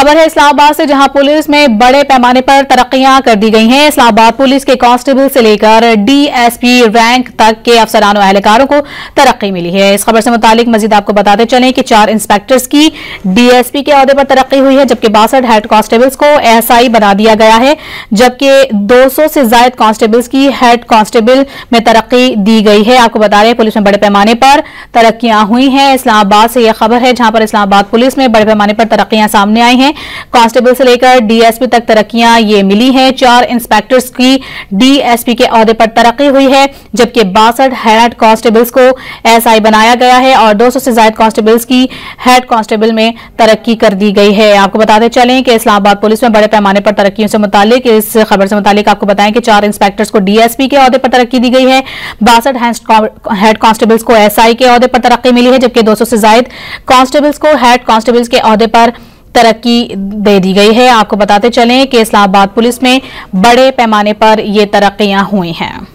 खबर है इस्लामाबाद से, जहां पुलिस में बड़े पैमाने पर तरक्कियां कर दी गई हैं। इस्लामाबाद पुलिस के कांस्टेबल से लेकर डीएसपी रैंक तक के अफसरान और एहलकारों को तरक्की मिली है। इस खबर से मुतालिक मजीद आपको बताते चलें कि 4 इंस्पेक्टर्स की डीएसपी के ओहदे पर तरक्की हुई है, जबकि 62 हेड कांस्टेबल्स को एएसआई बना दिया गया है, जबकि 200 से ज्यादा कांस्टेबल्स की हेड कांस्टेबल में तरक्की दी गई है। आपको बता रहे हैं पुलिस में बड़े पैमाने पर तरक्कियां हुई हैं। इस्लामाबाद से यह खबर है, जहां पर इस्लामाबाद पुलिस में बड़े पैमाने पर तरक्कियां सामने आई हैं। कांस्टेबल से लेकर डीएसपी तक तरक्कियां ये मिली हैं। 4 इंस्पेक्टर्स की डीएसपी के ओहदे पर तरक्की हुई है, जबकि 62 हेड कांस्टेबल्स को एएसआई बनाया गया है और 200 से ज्यादा कांस्टेबल्स की हेड कांस्टेबल में तरक्की कर दी गई है। आपको बताते चलें कि इस्लामाबाद पुलिस में बड़े पैमाने पर तरक्कियों से मुतालिक इस खबर से मुतालिक आपको बताएं कि 4 इंस्पेक्टर्स को डीएसपी के ओहदे पर तरक्की दी गई है, 62 हेड कांस्टेबल्स को एएसआई के ओहदे पर तरक्की मिली है, जबकि 200 से ज्यादा कांस्टेबल्स को हेड कांस्टेबल्स के ओहदे पर तरक्की दे दी गई है। आपको बताते चलें कि इस्लामाबाद पुलिस में बड़े पैमाने पर ये तरक्कियां हुई हैं।